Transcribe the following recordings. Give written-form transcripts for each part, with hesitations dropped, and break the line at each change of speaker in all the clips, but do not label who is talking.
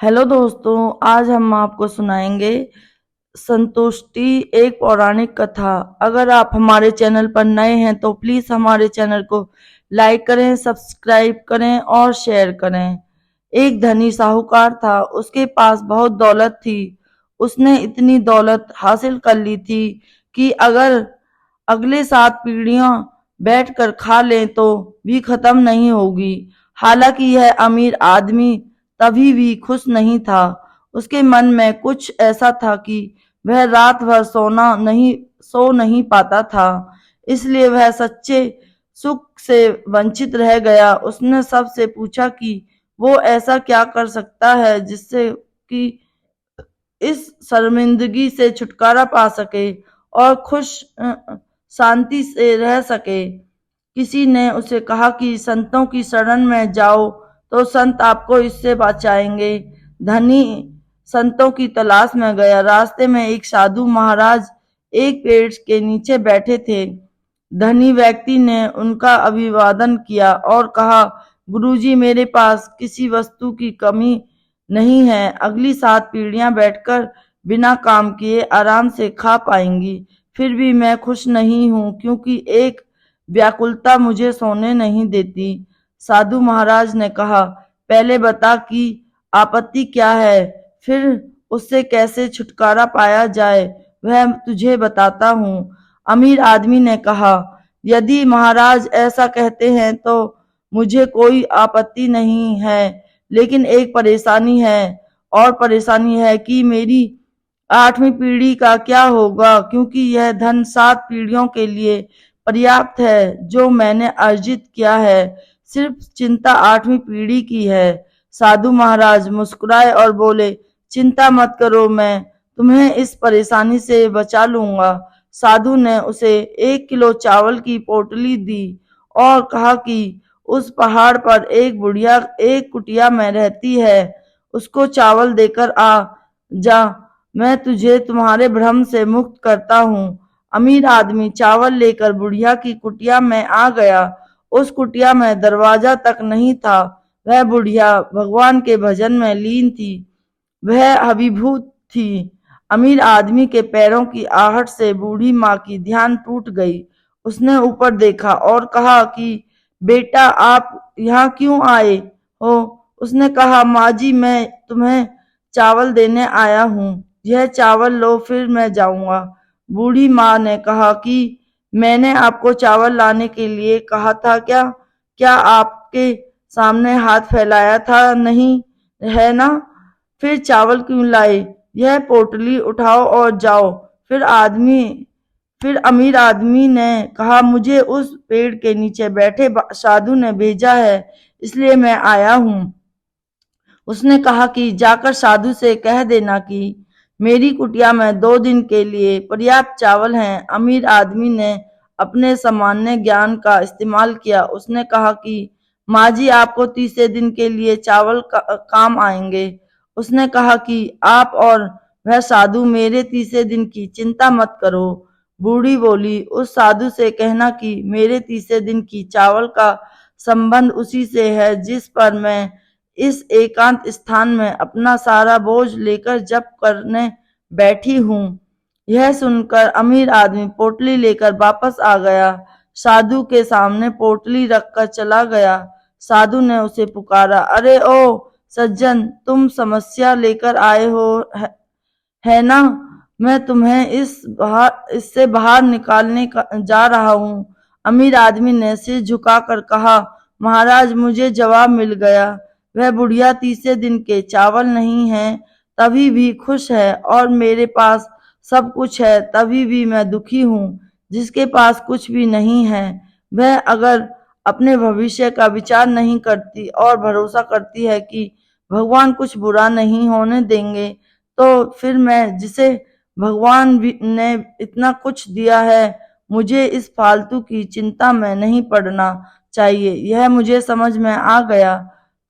Hello दोस्तों, आज हम आपको सुनाएंगे संतुष्टि, एक पौराणिक कथा। अगर आप हमारे चैनल पर नए हैं तो प्लीज हमारे चैनल को लाइक करें, सब्सक्राइब करें और शेयर करें। एक धनी साहूकार था, उसके पास बहुत दौलत थी। उसने इतनी दौलत हासिल कर ली थी कि अगर अगले 7 पीढ़ियां बैठकर खा लें तो भी खत्म नहीं होगी। हालांकि यह अमीर आदमी तभी भी खुश नहीं था। उसके मन में कुछ ऐसा था कि वह रात भर सो नहीं पाता था, इसलिए वह सच्चे सुख से वंचित रह गया। उसने सबसे पूछा कि वो ऐसा क्या कर सकता है जिससे कि इस शर्मिंदगी से छुटकारा पा सके और खुश शांति से रह सके। किसी ने उसे कहा कि संतों की शरण में जाओ तो संत आपको इससे बचाएंगे। धनी संतों की तलाश में गया। रास्ते में एक साधु महाराज एक पेड़ के नीचे बैठे थे। धनी व्यक्ति ने उनका अभिवादन किया और कहा, गुरुजी, मेरे पास किसी वस्तु की कमी नहीं है। अगली 7 पीढ़ियां बैठकर बिना काम किए आराम से खा पाएंगी। फिर भी मैं खुश नहीं हूं क्योंकि एक व्याकुलता मुझे सोने नहीं देती। साधु महाराज ने कहा, पहले बता कि आपत्ति क्या है, फिर उससे कैसे छुटकारा पाया जाए वह तुझे बताता हूँ। अमीर आदमी ने कहा, यदि महाराज ऐसा कहते हैं तो मुझे कोई आपत्ति नहीं है, लेकिन एक परेशानी है। और परेशानी है कि मेरी 8वीं पीढ़ी का क्या होगा, क्योंकि यह धन 7 पीढ़ियों के लिए पर्याप्त है जो मैंने अर्जित किया है। सिर्फ चिंता 8वीं पीढ़ी की है। साधु महाराज मुस्कुराए और बोले, चिंता मत करो, मैं तुम्हें इस परेशानी से बचा लूंगा। साधु ने उसे 1 किलो चावल की पोटली दी और कहा कि उस पहाड़ पर एक बुढ़िया एक कुटिया में रहती है, उसको चावल देकर आ जा, मैं तुझे तुम्हारे भ्रम से मुक्त करता हूँ। अमीर आदमी चावल लेकर बुढ़िया की कुटिया में आ गया। उस कुटिया में दरवाजा तक नहीं था। वह बुढ़िया भगवान के भजन में लीन थी, वह अभिभूत थी। अमीर आदमी के पैरों की आहट से बूढ़ी माँ की ध्यान टूट गई। उसने ऊपर देखा और कहा कि बेटा, आप यहाँ क्यों आए हो? उसने कहा, माँ जी, मैं तुम्हें चावल देने आया हूँ, यह चावल लो, फिर मैं जाऊंगा। बूढ़ी माँ ने कहा कि मैंने आपको चावल लाने के लिए कहा था क्या? क्या आपके सामने हाथ फैलाया था? नहीं है ना? फिर चावल क्यों लाए? यह पोटली उठाओ और जाओ। फिर अमीर आदमी ने कहा, मुझे उस पेड़ के नीचे बैठे साधु ने भेजा है, इसलिए मैं आया हूँ। उसने कहा कि जाकर साधु से कह देना कि मेरी कुटिया में 2 दिन के लिए पर्याप्त चावल हैं। अमीर आदमी ने अपने सामान्य ज्ञान का इस्तेमाल किया। उसने कहा कि माँ जी, आपको तीसरे दिन के लिए चावल काम आएंगे। उसने कहा कि आप और वह साधु मेरे तीसरे दिन की चिंता मत करो। बूढ़ी बोली, उस साधु से कहना कि मेरे तीसरे दिन की चावल का संबंध उसी से है जिस पर मैं इस एकांत स्थान में अपना सारा बोझ लेकर जप करने बैठी हूँ। यह सुनकर अमीर आदमी पोटली लेकर वापस आ गया। साधु के सामने पोटली रखकर चला गया। साधु ने उसे पुकारा, अरे ओ सज्जन, तुम समस्या लेकर आए हो, है ना? मैं तुम्हें इससे बाहर निकालने जा रहा हूँ। अमीर आदमी ने सिर झुकाकर कहा, महाराज, मुझे जवाब मिल गया। वह बुढ़िया तीसरे दिन के चावल नहीं है तभी भी खुश है, और मेरे पास सब कुछ है तभी भी मैं दुखी हूँ। जिसके पास कुछ भी नहीं है वह अगर अपने भविष्य का विचार नहीं करती और भरोसा करती है कि भगवान कुछ बुरा नहीं होने देंगे, तो फिर मैं, जिसे भगवान ने इतना कुछ दिया है, मुझे इस फालतू की चिंता में नहीं पड़ना चाहिए। यह मुझे समझ में आ गया।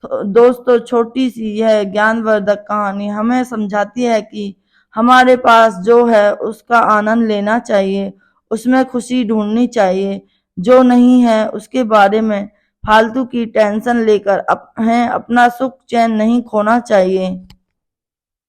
दोस्तों, छोटी सी यह ज्ञानवर्धक कहानी हमें समझाती है कि हमारे पास जो है उसका आनंद लेना चाहिए, उसमें खुशी ढूंढनी चाहिए। जो नहीं है उसके बारे में फालतू की टेंशन लेकर अपना सुख चैन नहीं खोना चाहिए।